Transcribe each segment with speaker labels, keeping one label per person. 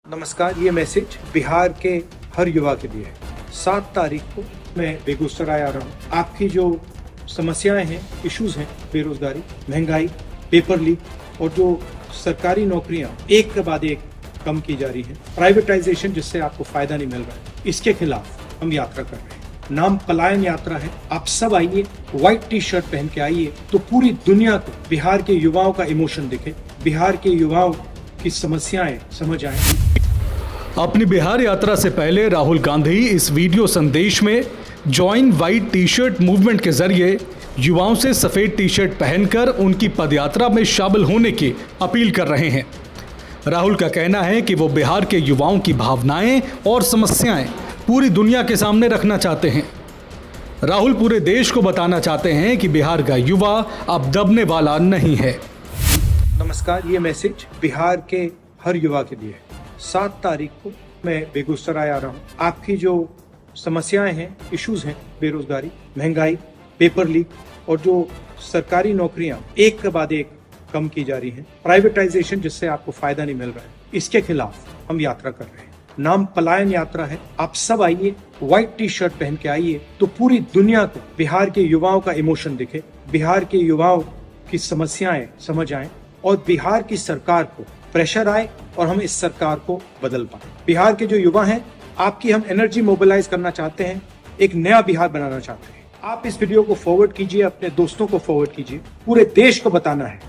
Speaker 1: नमस्कार, ये मैसेज बिहार के हर युवा के लिए है। 7 तारीख को मैं बेगूसराय आ रहा हूँ। आपकी जो समस्याएं हैं, इश्यूज हैं, बेरोजगारी, महंगाई, पेपर लीक और जो सरकारी नौकरियां एक के बाद एक कम की जा रही हैं, प्राइवेटाइजेशन जिससे आपको फायदा नहीं मिल रहा है, इसके खिलाफ हम यात्रा कर रहे हैं। नाम पलायन यात्रा है। आप सब आइए, व्हाइट टी शर्ट पहन के आइए, तो पूरी दुनिया को बिहार के युवाओं का इमोशन दिखे, बिहार के युवाओं की समस्याएं समझ आए।
Speaker 2: अपनी बिहार यात्रा से पहले राहुल गांधी इस वीडियो संदेश में join white T shirt movement के जरिए युवाओं से सफेद टी शर्ट पहनकर उनकी पदयात्रा में शामिल होने की अपील कर रहे हैं। राहुल का कहना है कि वो बिहार के युवाओं की भावनाएं और समस्याएं पूरी दुनिया के सामने रखना चाहते हैं। राहुल पूरे देश को बताना चाहते हैं कि बिहार का युवा अब दबने वाला नहीं है।
Speaker 1: नमस्कार, ये मैसेज बिहार के हर युवा के लिए है। 7 तारीख को मैं बेगूसराय आ रहा हूँ। आपकी जो समस्याएं हैं, इश्यूज हैं, बेरोजगारी, महंगाई, पेपर लीक और जो सरकारी नौकरियां एक के बाद एक कम की जा रही हैं, प्राइवेटाइजेशन जिससे आपको फायदा नहीं मिल रहा है, इसके खिलाफ हम यात्रा कर रहे हैं। नाम पलायन यात्रा है। आप सब आइए, व्हाइट टी शर्ट पहन के आइए, तो पूरी दुनिया को बिहार के युवाओं का इमोशन दिखे, बिहार के युवाओं की समस्याएं समझ आए और बिहार की सरकार को प्रेशर आए और हम इस सरकार को बदल पाए। बिहार के जो युवा हैं, आपकी हम एनर्जी मोबिलाइज करना चाहते हैं, एक नया बिहार बनाना चाहते हैं। आप इस वीडियो को फॉरवर्ड कीजिए, अपने दोस्तों को फॉरवर्ड कीजिए। पूरे देश को बताना है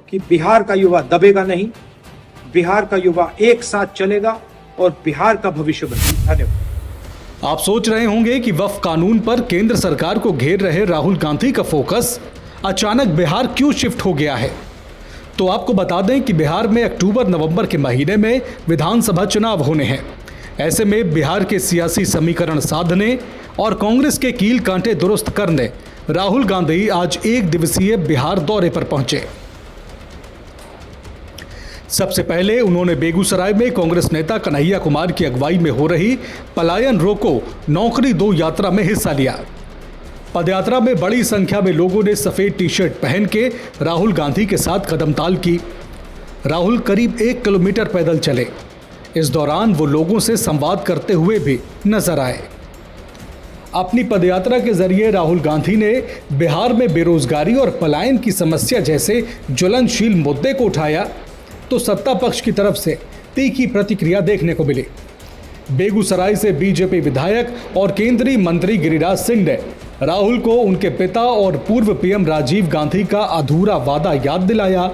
Speaker 1: कि बिहार का युवा दबेगा नहीं, बिहार का युवा एक साथ चलेगा और बिहार का भविष्य बनेगा। धन्यवाद।
Speaker 2: आप सोच रहे होंगे कि वक्फ कानून पर केंद्र सरकार को घेर रहे राहुल गांधी का फोकस अचानक बिहार क्यों शिफ्ट हो गया है। तो आपको बता दें कि बिहार में अक्टूबर-नवंबर के महीने में विधानसभा चुनाव होने हैं। ऐसे में बिहार के सियासी समीकरण साधने और कांग्रेस के कील कांटे दुरुस्त करने राहुल गांधी आज एक दिवसीय बिहार दौरे पर पहुंचे। सबसे पहले उन्होंने बेगूसराय में कांग्रेस नेता कन्हैया कुमार की अगुवाई में हो रही पलायन रोको नौकरी दो यात्रा में हिस्सा लिया। पदयात्रा में बड़ी संख्या में लोगों ने सफेद टी शर्ट पहन के राहुल गांधी के साथ कदमताल की। राहुल करीब 1 किलोमीटर पैदल चले। इस दौरान वो लोगों से संवाद करते हुए भी नजर आए। अपनी पदयात्रा के जरिए राहुल गांधी ने बिहार में बेरोजगारी और पलायन की समस्या जैसे ज्वलनशील मुद्दे को उठाया, तो सत्ता पक्ष की तरफ से तीखी प्रतिक्रिया देखने को मिली। बेगूसराय से बीजेपी विधायक और केंद्रीय मंत्री गिरिराज सिंह ने राहुल को उनके पिता और पूर्व पीएम राजीव गांधी का अधूरा वादा याद दिलाया।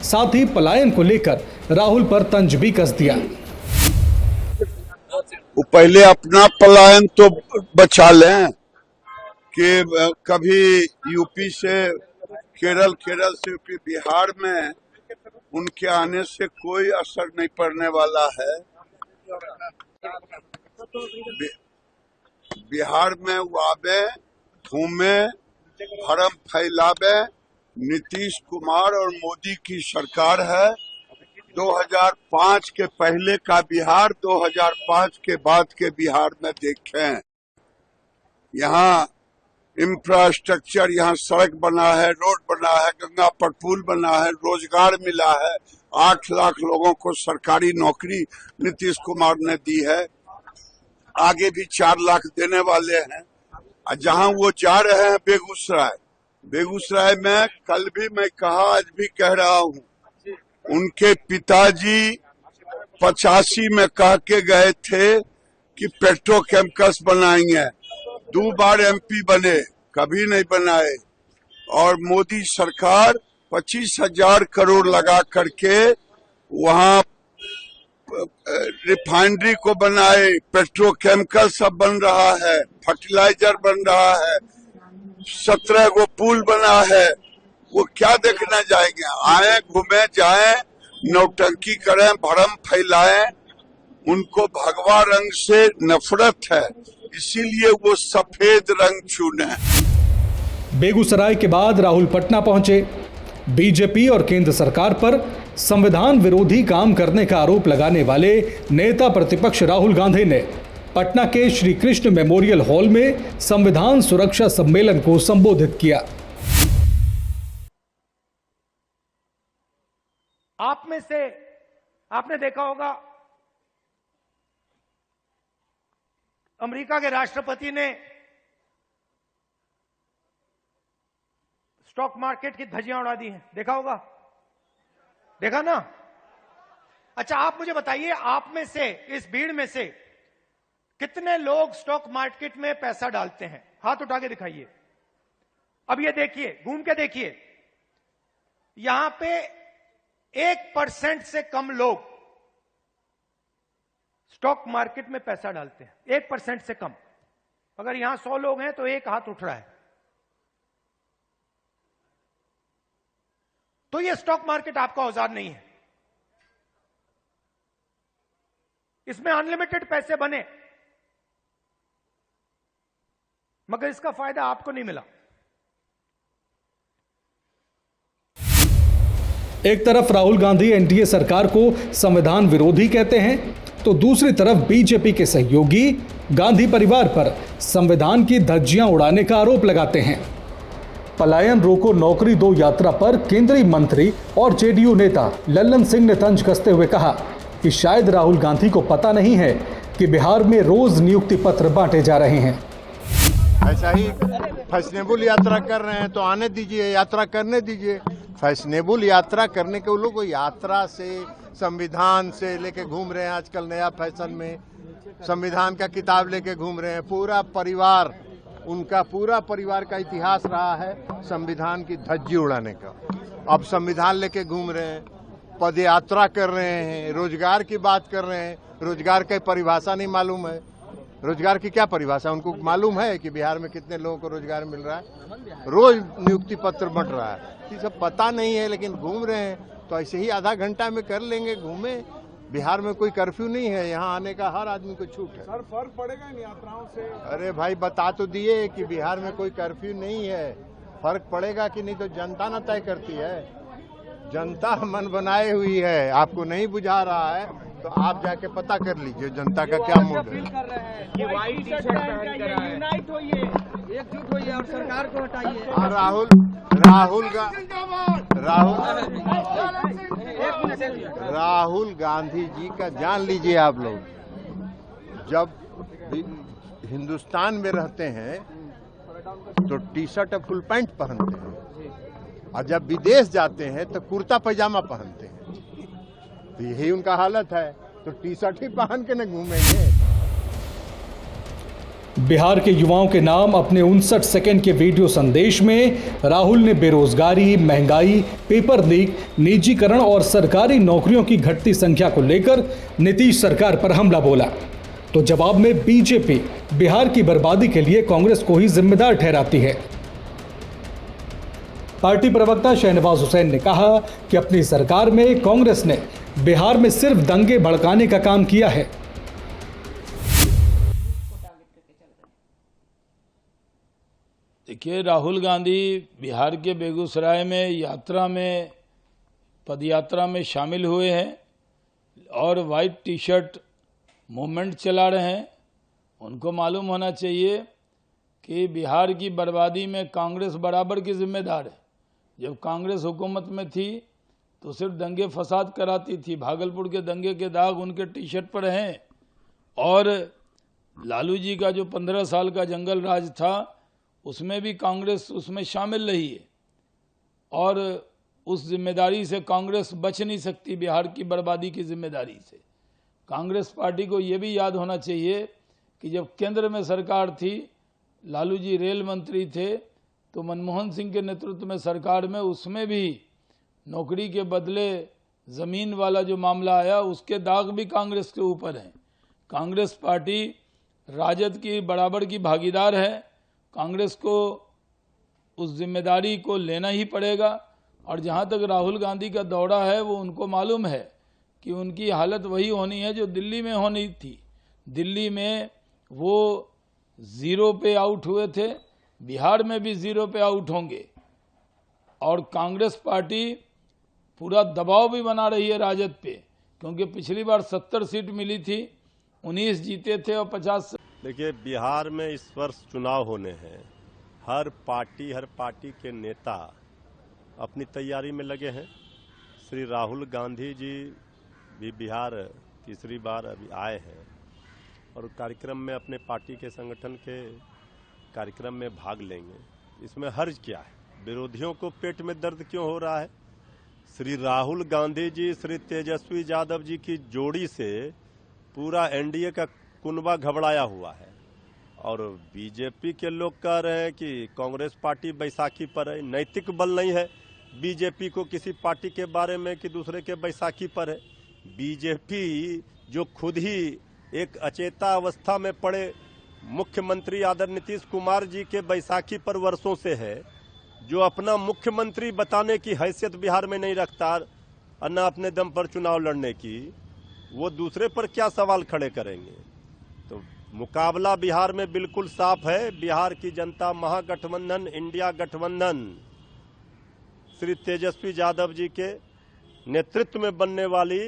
Speaker 2: साथ ही पलायन को लेकर राहुल पर तंज भी कस दिया।
Speaker 3: वो पहले अपना पलायन तो बचा लें कि कभी यूपी से केरल से यूपी बिहार में उनके आने से कोई असर नहीं पड़ने वाला है। बिहार में वो आवे, घूमे, भरम फैलावे। नीतीश कुमार और मोदी की सरकार है। 2005 के पहले का बिहार, 2005 के बाद के बिहार में देखें। यहाँ इंफ्रास्ट्रक्चर, यहाँ सड़क बना है, रोड बना है, गंगा पर पुल बना है, रोजगार मिला है। 8 लाख लोगों को सरकारी नौकरी नीतीश कुमार ने दी है। आगे भी 4 लाख देने वाले हैं। जहां वो जा रहे हैं बेगूसराय में कल भी मैं कहा, आज भी कह रहा हूं, उनके पिताजी 85 में कह के गए थे कि पेट्रोकेमिकल्स बनाएंगे। 2 बार एमपी बने, कभी नहीं बनाए। और मोदी सरकार 25,000 करोड़ लगा करके वहां रिफाइनरी को बनाए, पेट्रोकेमिकल सब बन रहा है, फर्टिलाइजर बन रहा है, 17 गो पुल बना है। वो क्या देखना जाएंगे? आए, घूमे, जाए, नौटंकी करें, भरम फैलाएं। उनको भगवा रंग से नफरत है, इसीलिए वो सफेद रंग चुने।
Speaker 2: बेगूसराय के बाद राहुल पटना पहुंचे। बीजेपी और केंद्र सरकार पर संविधान विरोधी काम करने का आरोप लगाने वाले नेता प्रतिपक्ष राहुल गांधी ने पटना के श्री कृष्ण मेमोरियल हॉल में संविधान सुरक्षा सम्मेलन को संबोधित किया।
Speaker 4: आप में से आपने देखा होगा
Speaker 1: अमेरिका के राष्ट्रपति ने स्टॉक मार्केट की धज्जियां उड़ा दी हैं, देखा होगा, देखा ना? अच्छा, आप मुझे बताइए, आप में से, इस भीड़ में से कितने लोग स्टॉक मार्केट में पैसा डालते हैं? हाथ उठा के दिखाइए। अब ये देखिए, घूम के देखिए, यहां पे 1% से कम लोग स्टॉक मार्केट में पैसा डालते हैं, 1% से कम। अगर यहां 100 लोग हैं तो एक हाथ उठ रहा है। तो ये स्टॉक मार्केट आपका औजार नहीं है। इसमें अनलिमिटेड पैसे बने, मगर इसका फायदा आपको नहीं मिला।
Speaker 2: एक तरफ राहुल गांधी एनडीए सरकार को संविधान विरोधी कहते हैं, तो दूसरी तरफ बीजेपी के सहयोगी गांधी परिवार पर संविधान की धज्जियां उड़ाने का आरोप लगाते हैं। पलायन रोको नौकरी दो यात्रा पर केंद्रीय मंत्री और जेडीयू नेता लल्लन सिंह ने तंज कसते हुए कहा कि शायद राहुल गांधी को पता नहीं है कि बिहार में रोज नियुक्ति पत्र बांटे जा रहे हैं।
Speaker 4: ऐसा ही फैशनेबल यात्रा कर रहे हैं तो आने दीजिए, यात्रा करने दीजिए। फैशनेबल यात्रा करने के वो लोग यात्रा से, संविधान से लेके घूम रहे हैं। आजकल नया फैशन में संविधान का किताब लेके घूम रहे हैं। पूरा परिवार, उनका पूरा परिवार का इतिहास रहा है संविधान की धज्जी उड़ाने का। अब संविधान लेके घूम रहे हैं, पद यात्रा कर रहे हैं, रोजगार की बात कर रहे हैं। रोजगार की परिभाषा नहीं मालूम है। रोजगार की क्या परिभाषा उनको मालूम है कि बिहार में कितने लोगों को रोजगार मिल रहा है? रोज नियुक्ति पत्र बंट रहा है। ये सब पता नहीं है, लेकिन घूम रहे हैं। तो ऐसे ही आधा घंटा में कर लेंगे, घूमे। बिहार में कोई कर्फ्यू नहीं है, यहाँ आने का हर आदमी को छूट है।
Speaker 5: सर, फर्क पड़ेगा इन यात्राओं से?
Speaker 4: अरे भाई, बता तो दिए कि बिहार में कोई कर्फ्यू नहीं है। फर्क पड़ेगा कि नहीं तो जनता न तय करती है। जनता मन बनाए हुई है, आपको नहीं बुझा रहा है तो आप जाके पता कर लीजिए जनता का क्या मूड है।
Speaker 5: यूनाइट होइए, एकजुट होइए और सरकार को हटाइए।
Speaker 4: और राहुल गांधी जी का जान लीजिए आप लोग। जब हिंदुस्तान में रहते हैं तो टी शर्ट और फुल पैंट पहनते हैं, और जब विदेश जाते हैं तो कुर्ता पैजामा पहनते हैं। तो यही उनका हालत है, तो टी शर्ट ही पहन के न घूमेंगे।
Speaker 2: बिहार के युवाओं के नाम अपने 59 सेकंड के वीडियो संदेश में राहुल ने बेरोजगारी, महंगाई, पेपर लीक, निजीकरण और सरकारी नौकरियों की घटती संख्या को लेकर नीतीश सरकार पर हमला बोला। तो जवाब में बीजेपी बिहार की बर्बादी के लिए कांग्रेस को ही जिम्मेदार ठहराती है। पार्टी प्रवक्ता शहनवाज हुसैन ने कहा कि अपनी सरकार में कांग्रेस ने बिहार में सिर्फ दंगे भड़काने का काम किया है।
Speaker 6: देखिए, राहुल गांधी बिहार के बेगूसराय में यात्रा में, पदयात्रा में शामिल हुए हैं और वाइट टी शर्ट मूवमेंट चला रहे हैं। उनको मालूम होना चाहिए कि बिहार की बर्बादी में कांग्रेस बराबर की जिम्मेदार है। जब कांग्रेस हुकूमत में थी तो सिर्फ दंगे फसाद कराती थी। भागलपुर के दंगे के दाग उनके टी शर्ट पर हैं। और लालू जी का जो 15 साल का जंगल राज था उसमें भी कांग्रेस उसमें शामिल रही है, और उस जिम्मेदारी से कांग्रेस बच नहीं सकती। बिहार की बर्बादी की जिम्मेदारी से कांग्रेस पार्टी को ये भी याद होना चाहिए कि जब केंद्र में सरकार थी, लालू जी रेल मंत्री थे, तो मनमोहन सिंह के नेतृत्व में सरकार में उसमें भी नौकरी के बदले ज़मीन वाला जो मामला आया उसके दाग भी कांग्रेस के ऊपर हैं। कांग्रेस पार्टी राजद की बराबर की भागीदार है। कांग्रेस को उस जिम्मेदारी को लेना ही पड़ेगा। और जहाँ तक राहुल गांधी का दौरा है, वो उनको मालूम है कि उनकी हालत वही होनी है जो दिल्ली में होनी थी। दिल्ली में वो 0 पे आउट हुए थे, बिहार में भी 0 पे आउट होंगे। और कांग्रेस पार्टी पूरा दबाव भी बना रही है राजद पे, क्योंकि पिछली बार 70 सीट मिली थी, 19 जीते थे और 50।
Speaker 7: देखिए, बिहार में इस वर्ष चुनाव होने हैं। हर पार्टी के नेता अपनी तैयारी में लगे हैं। श्री राहुल गांधी जी भी बिहार तीसरी बार अभी आए हैं और कार्यक्रम में अपने पार्टी के संगठन के कार्यक्रम में भाग लेंगे। इसमें हर्ज क्या है? विरोधियों को पेट में दर्द क्यों हो रहा है? श्री राहुल गांधी जी, श्री तेजस्वी यादव जी की जोड़ी से पूरा एनडीए का कुनबा घबराया हुआ है और बीजेपी के लोग कह रहे हैं कि कांग्रेस पार्टी बैसाखी पर है। नैतिक बल नहीं है बीजेपी को किसी पार्टी के बारे में कि दूसरे के बैसाखी पर है। बीजेपी जो खुद ही एक अचेता अवस्था में पड़े मुख्यमंत्री आदरणीय नीतीश कुमार जी के बैसाखी पर वर्षों से है, जो अपना मुख्यमंत्री बताने की हैसियत बिहार में नहीं रखता और न अपने दम पर चुनाव लड़ने की, वो दूसरे पर क्या सवाल खड़े करेंगे? तो मुकाबला बिहार में बिल्कुल साफ है। बिहार की जनता महागठबंधन, इंडिया गठबंधन श्री तेजस्वी यादव जी के नेतृत्व में बनने वाली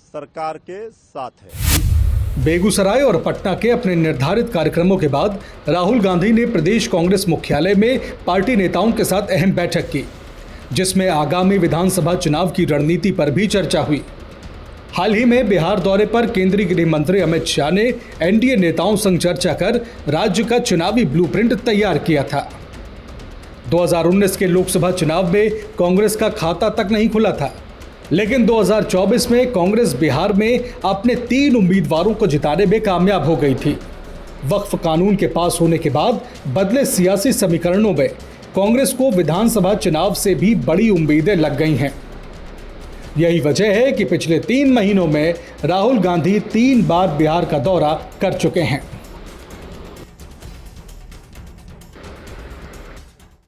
Speaker 7: सरकार के साथ है।
Speaker 2: बेगूसराय और पटना के अपने निर्धारित कार्यक्रमों के बाद राहुल गांधी ने प्रदेश कांग्रेस मुख्यालय में पार्टी नेताओं के साथ अहम बैठक की, जिसमें आगामी विधानसभा चुनाव की रणनीति पर भी चर्चा हुई। हाल ही में बिहार दौरे पर केंद्रीय गृह मंत्री अमित शाह ने एनडीए नेताओं संग चर्चा कर राज्य का चुनावी ब्लूप्रिंट तैयार किया था। 2019 के लोकसभा चुनाव में कांग्रेस का खाता तक नहीं खुला था, लेकिन 2024 में कांग्रेस बिहार में अपने 3 उम्मीदवारों को जिताने में कामयाब हो गई थी। वक्फ कानून के पास होने के बाद बदले सियासी समीकरणों में कांग्रेस को विधानसभा चुनाव से भी बड़ी उम्मीदें लग गई हैं। यही वजह है कि पिछले 3 महीनों में राहुल गांधी 3 बार बिहार का दौरा कर चुके हैं।